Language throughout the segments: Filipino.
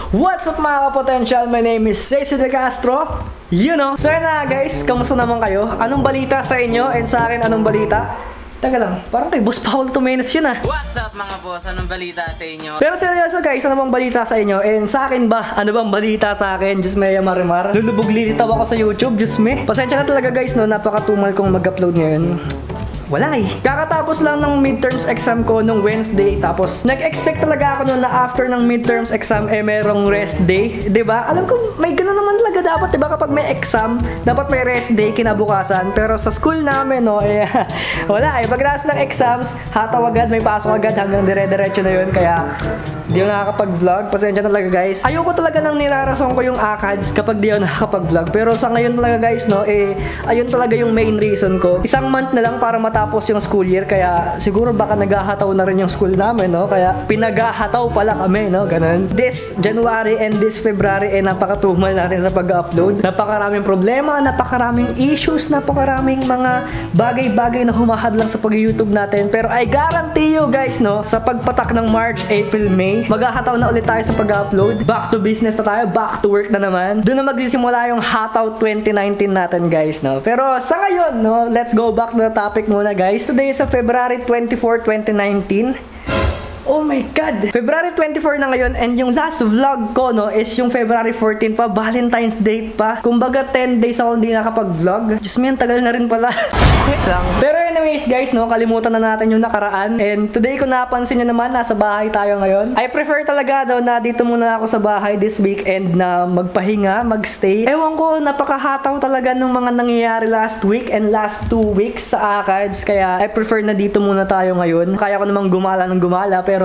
What's up mga kapotential? My name is Ceci De Castro. You know. So na guys, kamusta naman kayo? Anong balita sa inyo? And sa akin, anong balita? Teka lang, parang kay Boss Paul Tumenes yun ah. What's up mga boss? Anong balita sa inyo? Pero seryoso guys, ano bang balita sa inyo? And sa akin ba? Ano bang balita sa akin? Diyos me, marimar. Lulubog lilitaw ako sa YouTube, Diyos me. Pasensya na talaga guys, no? Napakatumal kong mag-upload ngayon. Wala eh. Kakatapos lang ng midterms exam ko nung Wednesday. Tapos, nag-expect talaga ako noon na after ng midterms exam, merong rest day. Diba? Alam ko, may gano'n naman talaga dapat. Diba kapag may exam, dapat may rest day kinabukasan. Pero sa school namin, no, wala eh. Pagkatapos ng exams, hataw agad, may pasok agad hanggang dire-diretso na yun. Kaya, di ako nakakapag-vlog. Pasensya talaga guys. Ayoko talaga nang nilarason ko yung ACADS kapag di ako nakakapag-vlog. Pero sa ngayon talaga guys, no, ayun talaga yung main reason ko. Isang month na lang para matapos yung school year. Kaya siguro baka naghahataw na rin yung school namin, no. Kaya pinaghahataw pala kami, no. Ganun. This January and this February napakatumal natin sa pag-upload. Napakaraming problema, napakaraming issues, napakaraming mga bagay-bagay na humahadlang sa pag-YouTube natin. Pero I guarantee you guys, no, sa pagpatak ng March, April, May, maghahataw na ulit tayo sa pag-upload. Back to business na tayo, back to work na naman. Doon na magsisimula yung Hataw 2019 natin guys, no. Pero sa ngayon, no, let's go back to the topic muna guys. Today is February 24, 2019. Oh my God! February 24 na ngayon and yung last vlog ko, no, is yung February 14 pa, Valentine's Day pa. Kumbaga 10 days ako hindi nakapag-vlog. Diyos me, tagal na rin pala. Wait lang. Pero anyways guys, no, kalimutan na natin yung nakaraan. And today ko napansin nyo naman, nasa bahay tayo ngayon. I prefer talaga daw na dito muna ako sa bahay this weekend na magpahinga, magstay. Ewan ko, napakahataw talaga ng mga nangyayari last week and last 2 weeks sa ACADS. Kaya I prefer na dito muna tayo ngayon. Kaya ko namang gumala ng gumala pero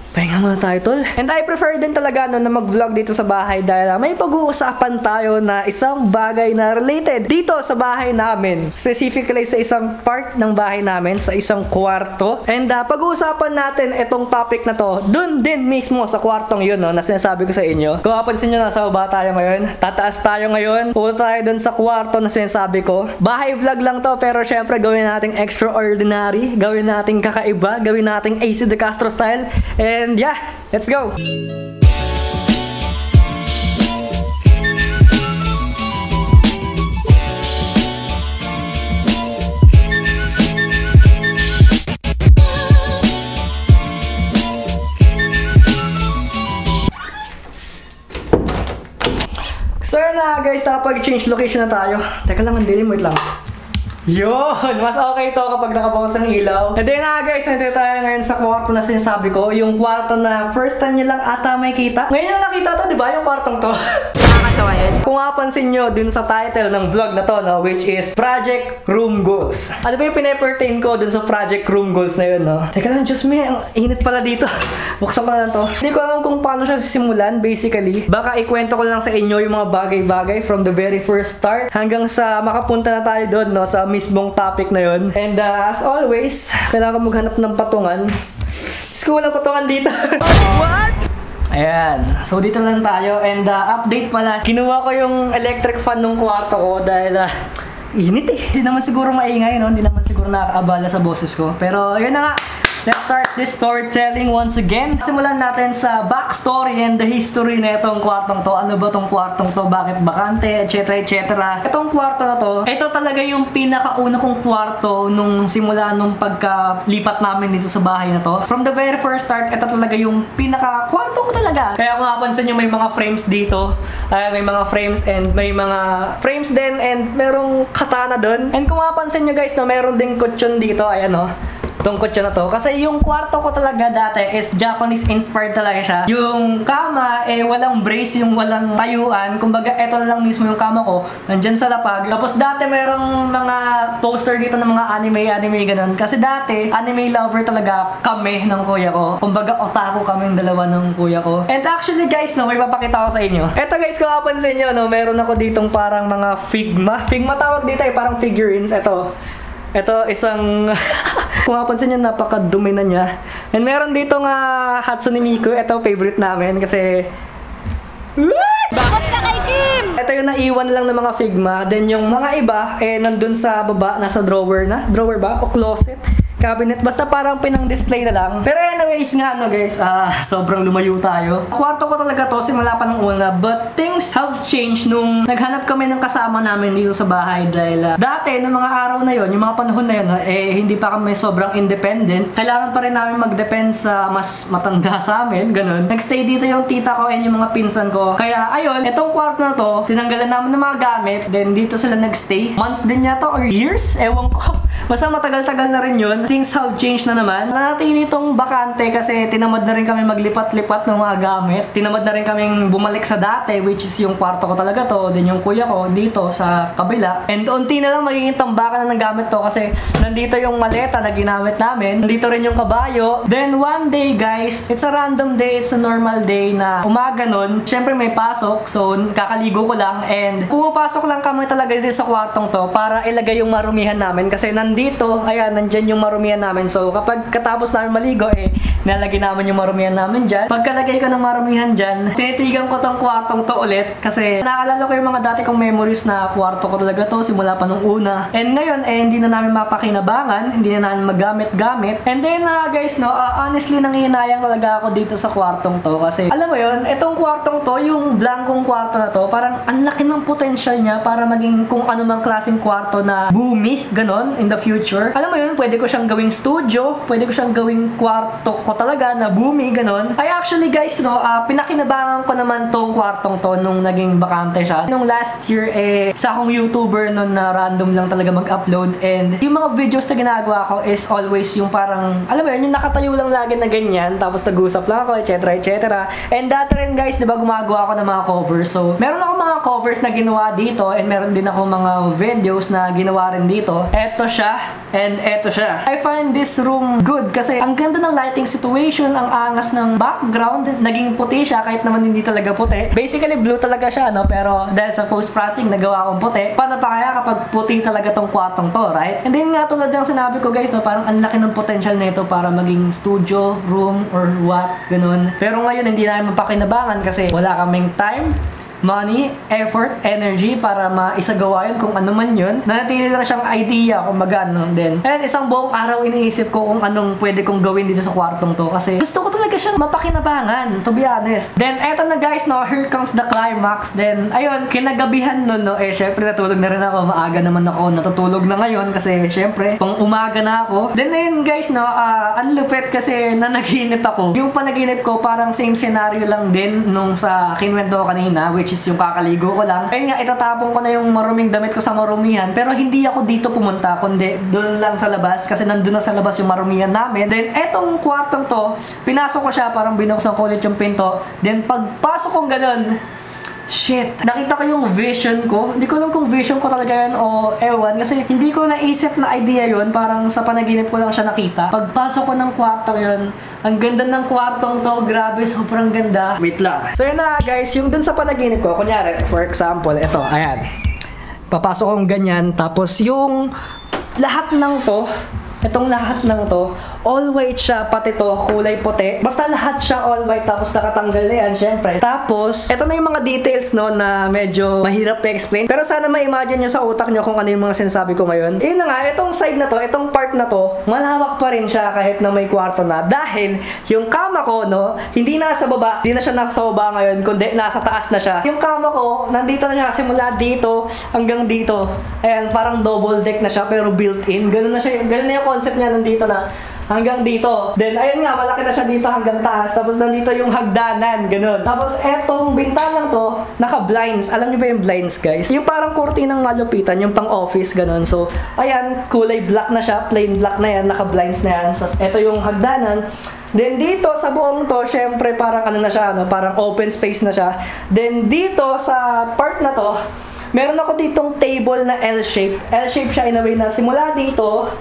pahinga muna tayo tol. And I prefer din talaga no, na mag-vlog dito sa bahay dahil may pag-uusapan tayo na isang bagay na related dito sa bahay namin. Specifically sa isang part ng bahay namin, sa isang kwarto. And pag-uusapan natin itong topic na to dun din mismo sa kwartong yun, no, na sinasabi ko sa inyo. Kung kapansin nyo, nasa baba tayo ngayon. Tataas tayo ngayon. Pupunta tayo dun sa kwarto na sinasabi ko. Bahay vlog lang to pero syempre gawin nating extraordinary. Gawin nating kakaiba. Gawin nating AC De Castro style. And yeah, let's go! So yun na guys, nakapag-change location na tayo. Teka lang, ang dilim, wait lang. Yun! Mas okay to kapag nakabukas ang ilaw. And then guys, nandito tayo ngayon sa kwarto na sinasabi ko. Yung kwarto na first time nyo lang ata may kita. Ngayon na nakita to, di ba? Yung kwartong to. Nakakatawa yun. Kung mapansin nyo dun sa title ng vlog na to, no, which is Project Room Goals. Ano ba yung pinapertain ko dun sa Project Room Goals na yun, no? Teka lang, Diyos me, ang init pala dito. Buksan ko na to. Hindi ko alam kung paano siya sisimulan, basically. Baka ikwento ko lang sa inyo yung mga bagay-bagay from the very first start hanggang sa makapunta na tayo doon, no, sa mismong topic na yun. And as always, kailangan ko maghanap ng patungan. Diyos ko, walang patungan dito. What? Ayan. So, dito lang tayo. And update pala. Kinuha ko yung electric fan ng kwarto ko dahil init eh. Hindi naman siguro maingay, no? Hindi naman siguro nakakaabala sa boses ko. Pero, ayun na nga. Let's start this storytelling once again. Simulan natin sa backstory and the history na itong kwartong to. Ano ba itong kwartong to? Bakit bakante? Etc. etc. Itong kwarto na to, ito talaga yung pinakauna kong kwarto nung simula nung pagkalipat namin dito sa bahay na to. From the very first start, ito talaga yung pinaka-kwarto ko talaga. Kaya kung napansin nyo, may mga frames dito. May mga frames and may mga frames din and merong katana doon. And kung napansin nyo guys, no, meron ding kutsyon dito. Ayan o. Itong kotse na to. Kasi yung kwarto ko talaga dati is Japanese inspired talaga siya. Yung kama, walang brace, yung walang tayuan. Kumbaga, eto na lang mismo yung kama ko. Nandyan sa lapag. Tapos dati merong mga poster dito ng mga anime ganun. Kasi dati, anime lover talaga kami ng kuya ko. Kumbaga, otaku kaming dalawa ng kuya ko. And actually guys, no, may papakita ko sa inyo. Eto guys, kung mapansin nyo, no, meron ako ditong parang mga Figma. Figma tawag dito parang figurines. Ito isang kung mapansin nyo, napakadumi na niya. And meron dito nga Hatsune Miku. Ito favorite namin kasi bakit ka kay Kim? Ito yung naiwan lang ng mga Figma. Then yung mga iba nandun sa baba, nasa drawer na. Drawer ba? O closet. cabinet. Basta parang pinang-display na lang. Pero anyways nga, no guys, sobrang lumayo tayo. Kwarto ko talaga to, simula pa nung una. But things have changed nung naghanap kami ng kasama namin dito sa bahay. Dahil dati, nung mga araw na yon, yung mga panahon na yun, hindi pa kami sobrang independent. Kailangan pa rin namin mag-depend sa mas matanda sa amin, ganun. Nagstay dito yung tita ko and yung mga pinsan ko. Kaya ayun, etong kwarto na to, tinanggalan namin ng mga gamit. Then dito sila nagstay. Months din yata or years? Ewan ko. Basta matagal-tagal na rin yun. Things have changed na naman. Nanatili itong bakante kasi tinamad na rin kami maglipat-lipat ng mga gamit. Tinamad na rin kaming bumalik sa dati, which is yung kwarto ko talaga to. Then yung kuya ko dito sa kabila. And unti na lang magiging tambakan na ng gamit to kasi nandito yung maleta na ginamit namin. Nandito rin yung kabayo. Then one day guys, it's a random day, it's a normal day na umaga nun. Syempre may pasok, so kakaligo ko lang. And pumapasok lang kami talaga dito sa kwartong to para ilagay yung marumihan namin kasi nandito, ayan, nandyan yung marumihan namin. So, kapag katapos namin maligo, nalagay namin yung marumihan namin dyan. Pagkalagay ko ng marumihan dyan, tinitigan ko tong kwartong to ulit. Kasi, naalala ko yung mga dati kong memories na kwarto ko talaga to, simula pa nung una. And ngayon, hindi na namin mapakinabangan, hindi na namin magamit-gamit. And then, guys, no, honestly, nangihinayang talaga ako dito sa kwartong to. Kasi, alam mo yun, itong kwartong to, yung blankong kwarto na to, parang ang laki ng potential niya para maging kung ano mang klaseng kwarto na boomy, ganon, in the future. Alam mo yun, pwede ko siyang gawing studio, pwede ko siyang gawing kwarto ko talaga na boomy, ganon. Ay actually guys, no, pinakinabangan ko naman tong kwartong to nung naging bakante siya. Nung last year, isa akong YouTuber nun na random lang talaga mag-upload and yung mga videos na ginagawa ko is always yung parang, alam mo yun, yung nakatayo lang lagi na ganyan, tapos nag-usap lang ako, etc. etc. And dati rin guys, diba, gumagawa ako ng mga covers. So, meron ako mga covers na ginawa dito and meron din ako mga videos na ginawa rin dito. Eto siya and eto siya. I find this room good kasi ang ganda ng lighting situation, ang angas ng background, naging puti siya kahit naman hindi talaga puti. Basically blue talaga siya, no? Pero dahil sa post-processing nagawa akong puti. Paano pa kaya kapag puti talaga tong kwartong to, right? And then nga tulad ng sinabi ko guys, no, parang ang laki ng potential nito para maging studio, room, or what, ganun. Pero ngayon hindi namin mapakinabangan kasi wala kaming time, money, effort, energy para maisagawa yun kung ano man yun. Nanatili lang siyang idea kung magano din. And isang buong araw iniisip ko kung anong pwede kong gawin dito sa kwartong to kasi gusto ko talaga siyang mapakinabangan, to be honest. Then eto na guys, no, here comes the climax. Then ayun, kinagabihan nun, no, syempre natulog na rin ako. Maaga naman ako natutulog na ngayon kasi syempre pang umaga na ako. Then ayun guys, no, ang lupit kasi na naginip ako. Yung panaginip ko parang same scenario lang din nung sa kinwento ko kanina, which is yung kakaligo ko lang. Ayun nga, itatapon ko na yung maruming damit ko sa marumihan. Pero hindi ako dito pumunta, kundi doon lang sa labas. Kasi nandun na sa labas yung marumihan namin. Then, etong kwartong to, pinasok ko siya, parang binuksan ko ulit yung pinto. Then, pagpasok kong ganun, shit, nakita ko yung vision ko. Hindi ko alam kung vision ko talaga yan o ewan. Kasi hindi ko naisip na idea yun. Parang sa panaginip ko lang siya nakita. Pagpasok ko ng kwarto yun, ang ganda ng kwartong to. Grabe, sobrang ganda. Wait lang. So yun na guys, yung dun sa panaginip ko. Kunyari, for example, ito, ayan. Papasok kong ganyan. Tapos yung lahat ng to, itong lahat ng to, all white siya, pati to, kulay puti. Basta lahat siya all white, tapos nakatanggal na yan, syempre. Tapos, ito na yung mga details, no, na medyo mahirap i-explain. Pero sana ma-imagine nyo sa utak nyo kung ano yung mga sinasabi ko ngayon. Yun na nga, itong side na to, itong part na to, malawak pa rin siya kahit na may kwarto na. Dahil, yung kama ko, no, hindi nasa baba, hindi na siya nasa baba ngayon, kundi nasa taas na siya. Yung kama ko, nandito na siya, simula dito hanggang dito. Ayan, parang double deck na siya, pero built-in. Ganun na siya, ganun na yung concept niya, nandito na hanggang dito. Then, ayun nga, malaki na siya dito hanggang taas. Tapos, nandito yung hagdanan, ganun. Tapos, etong bintanang to, naka-blinds. Alam niyo ba yung blinds, guys? Yung parang kurtinang malupitan, yung pang-office, ganun. So, ayan, kulay black na siya, plain black na yan, naka-blinds na yan. So, eto yung hagdanan. Then, dito, sa buong to, syempre, parang ano na siya, no? Parang open space na siya. Then, dito, sa part na to, meron ako ditong table na L-shape. L-shape siya in a way na simula dito,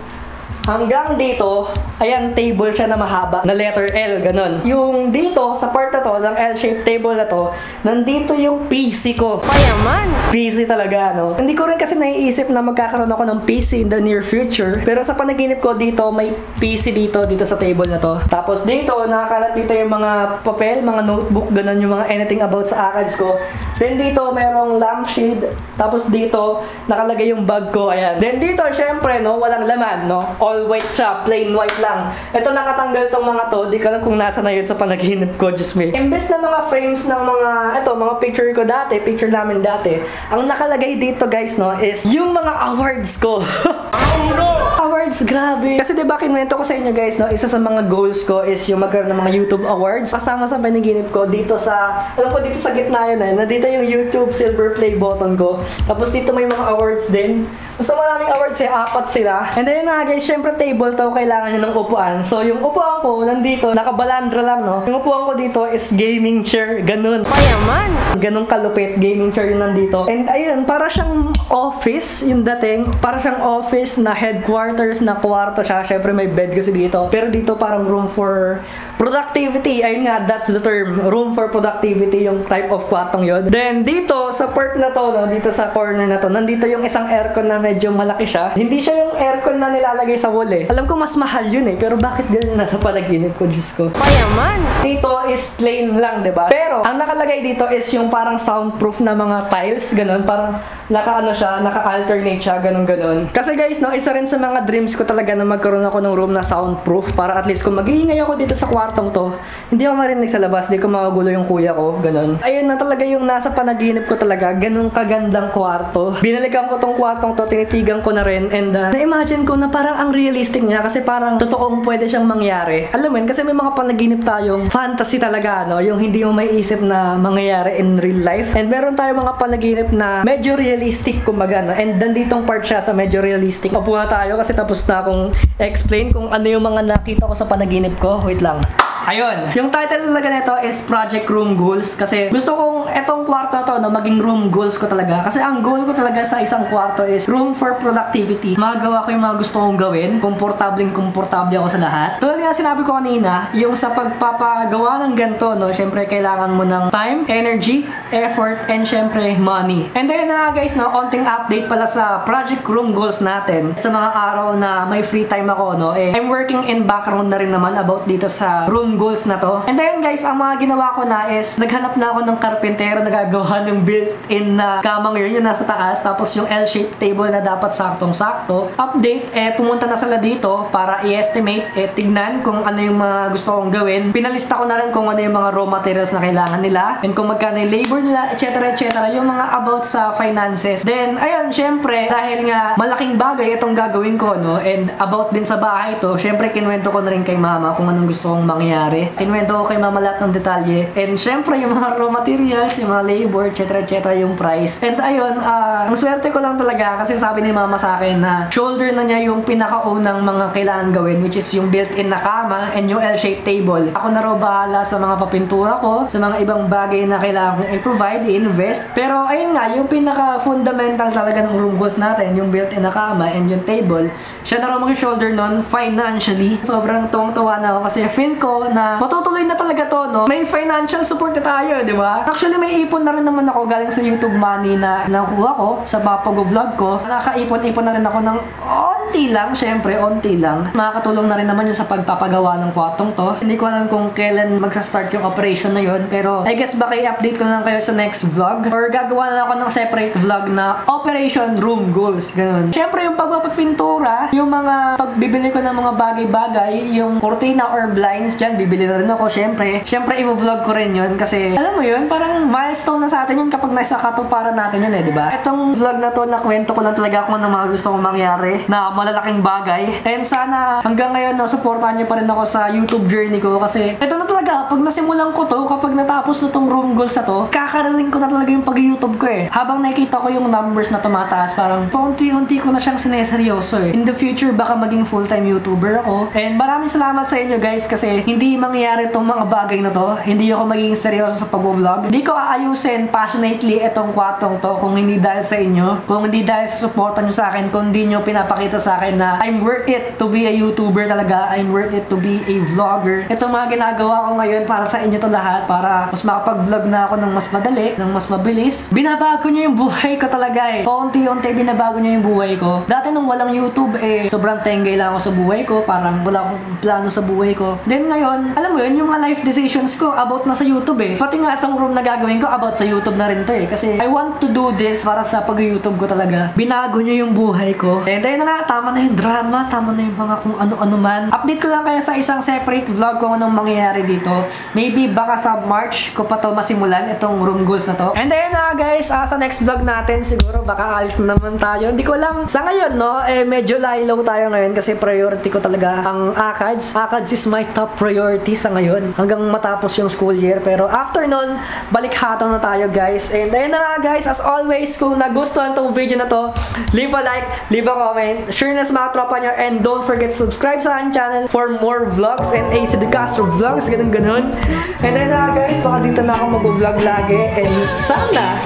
hanggang dito, ayan, table siya na mahaba, na letter L, ganun. Yung dito, sa part na to, ng L-shaped table na to, nandito yung PC ko. Payaman! PC talaga, no? Hindi ko rin kasi naiisip na magkakaroon ako ng PC in the near future. Pero sa panaginip ko dito, may PC dito sa table na to. Tapos dito, nakakalat dito yung mga papel, mga notebook, ganun, yung mga anything about sa ACADS ko. Then dito, merong lampshade. Tapos dito, nakalagay yung bag ko, ayan. Then dito, syempre, no, walang laman, no? All all white siya, plain white lang. Ito nakatanggal tong mga to, di ko alam kung nasa na yun sa panaginip ko, Diyos me. Imbes na mga frames ng mga picture ko dati, picture namin dati, ang nakalagay dito guys, no, is yung mga awards ko. Oh no! Awards, grabe. Kasi diba, kinuwento ko sa inyo guys, no, isa sa mga goals ko is yung magkaroon ng mga YouTube awards. Kasama sa panaginip ko dito sa, alam ko dito sa gitna yun nandito yung YouTube silver play button ko. Tapos dito may mga awards din. Basta maraming awards 4 sila. And then guys, syempre table to, kailangan nyo ng upuan. So yung upuan ko, nandito, nakabalandra lang, no. Yung upuan ko dito is gaming chair, ganun. Mayaman! Ganun kalupit, gaming chair yung nandito. And ayun, para siyang office yung dating. Para siyang office na headquarters na kwarto siya. Syempre may bed kasi dito. Pero dito parang room for productivity. Ayun nga, that's the term. Room for productivity yung type of kwartong yun. Then dito, sa part na to, no, dito sa corner na to, nandito yung isang aircon na medyo malaki siya. Hindi siya yung aircon na nilalagay sa wall eh. Alam ko mas mahal yun eh. Pero bakit ganun nasa panaginip ko, Diyos ko? Mayaman! Dito is plain lang, diba? Pero, ang nakalagay dito is yung parang soundproof na mga tiles, ganun. Parang naka-alternate siya, ganun. Kasi guys, no, isa rin sa mga dreams ko talaga na magkaroon ako ng room na soundproof para at least kung mag-iingay ako dito sa kwartong to, hindi ako marinig sa labas, hindi ko magugulo yung kuya ko, ganun. Ayun na talaga yung nasa panaginip ko talaga, ganun kagandang kwarto. Binalikan ko tong kwartong to, tinitigan ko na rin, and na-imagine ko na parang ang realistic niya kasi parang totoong pwede siyang mangyari. Alam mo yun, kasi may mga panaginip tayong fantasy talaga, no? Yung hindi mo may isip na mangyayari in real life. And meron tayong mga panaginip na medyo realistic kumbaga, no? And nanditong part siya sa medyo realistic. Papo na tayo kasi tapos na akong explain kung ano yung mga nakita ko sa panaginip ko. Wait lang. Ayun, yung title talaga nito is Project Room Goals kasi gusto kong etong kwarto na to, no, maging room goals ko talaga kasi ang goal ko talaga sa isang kwarto is room for productivity. Magawa ko yung mga gusto kong gawin, komportable ako sa lahat. Tulad nga sinabi ko kanina, yung sa pagpapagawa ng ganito, no, syempre kailangan mo ng time, energy, effort, and syempre money. And then guys, no, konting update pala sa Project Room Goals natin. Sa mga araw na may free time ako, no, I'm working in background na rin naman about dito sa room goals na to. And then guys, ang mga ginawa ko na is naghanap na ako ng karpentero na gagawa ng built-in na kamang yun, yung nasa taas, tapos yung L-shaped table na dapat saktong-sakto. Update, pumunta na sila dito para i-estimate, tignan kung ano yung mga gusto kong gawin. Pinalista ko na rin kung ano yung mga raw materials na kailangan nila and kung magkano yung labor nila, etc. Yung mga about sa finances. Then, ayun, syempre, dahil nga malaking bagay itong gagawin ko, no, and about din sa bahay to, syempre kinuwento ko na rin kay mama kung anong gusto kong mangyari. Kinuwento ko kay mama lahat ng detalye. And syempre, yung mga raw materials, yung mga labor, etc. yung price. And ayun, ang swerte ko lang talaga kasi sabi ni mama sa akin na shoulder na niya yung pinakaunang mga kailangan gawin, which is yung built-in na kama and yung L-shaped table. Ako na raw bahala sa mga papintura ko, sa mga ibang bagay na kailangan kong i-provide, i-invest. Pero ayun nga, yung pinaka-fundamental talaga ng room goals natin, yung built-in na kama and yung table, siya na raw mag-shoulder nun financially. Sobrang tuwang-tuwa na ako kasi feel ko na matutuloy na talaga to, no? May financial support na tayo, di ba? Actually, may ipon na rin naman ako galing sa YouTube money na nakuha ko sa pag-vlog ko. Nakaipon-ipon na rin ako ng onti lang, syempre, onti lang. Makakatulong na rin naman yun sa pagpapagawa ng kwartong to. Hindi ko alam kung kailan magsa-start yung operation na yun, pero I guess baka i-update ko na lang kayo sa next vlog or gagawa na ako ng separate vlog na Operation Room Goals, ganun. Syempre, yung pagpapagpintura, yung mga pagbibili ko ng mga bagay-bagay, yung cortina or blinds dyan, bibili na rin ako, syempre. Syempre, i-vlog ko rin yun kasi, alam mo yun, parang milestone na sa atin yun kapag nasa katuparan natin yun di ba? Itong vlog na to, nakwento ko lang talaga kung ano mga gusto kong mangyari na malalaking bagay. And sana, hanggang ngayon, no, supportahan nyo pa rin ako sa YouTube journey ko kasi, ito na talaga, pag nasimulan ko to, kapag natapos na tong room goals na to, kakarating ko na talaga yung pag-YouTube ko Habang nakikita ko yung numbers na tumataas, parang paunti-unti ko na siyang sineseryoso In the future, baka maging full-time YouTuber ako. And maraming salamat sa inyo guys kasi hindi mangyayari itong mga bagay na to. Hindi ako magiging seryoso sa pag-vlog. Hindi ko aayusin passionately itong kwartong to kung hindi dahil sa inyo. Kung hindi dahil sa suporta nyo sa akin. Kung hindi nyo pinapakita sa akin na I'm worth it to be a YouTuber talaga. I'm worth it to be a vlogger. Itong mga ginagawa kong ngayon para sa inyo to lahat, para mas makapag-vlog na ako ng mas madali, ng mas mabilis. Binabago niyo yung buhay ko talaga eh. Paunti-unti binabago niyo yung buhay ko. Dati nung walang YouTube sobrang tenggay lang ako sa buhay ko, parang wala akong plano sa buhay ko. Then ngayon, alam mo yun, yung mga life decisions ko about na sa YouTube eh. Pati nga itong room na gagawin ko about sa YouTube na rin to eh. Kasi I want to do this para sa pag-YouTube ko talaga. Binago niyo yung buhay ko. And ayun na nga, tama na yung drama, tama na yung mga kung ano-ano man. Update ko lang kaya sa isang separate vlog kung anong mangyayari dito. Maybe baka sa March ko pa to masimulan itong room goals na to. And ayun na guys, sa next vlog natin siguro baka alis na naman tayo. Hindi ko lang sa ngayon no, medyo laylaw tayo ngayon kasi priority ko talaga ang ACADS. ACADS is my top priority sa ngayon hanggang matapos yung school year. Pero after nun, balik hatong na tayo guys. And ayun na nga guys, as always, kung nagustuhan tong video na to, leave a like, leave a comment, share na sa mga tropa nyo, and don't forget to subscribe sa aking channel for more vlogs and AC De Castro vlogs, ganun. And then guys, baka dito na ako mag-vlog lagi, and sana,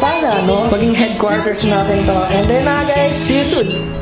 no, maging headquarters natin to. And then guys, see you soon!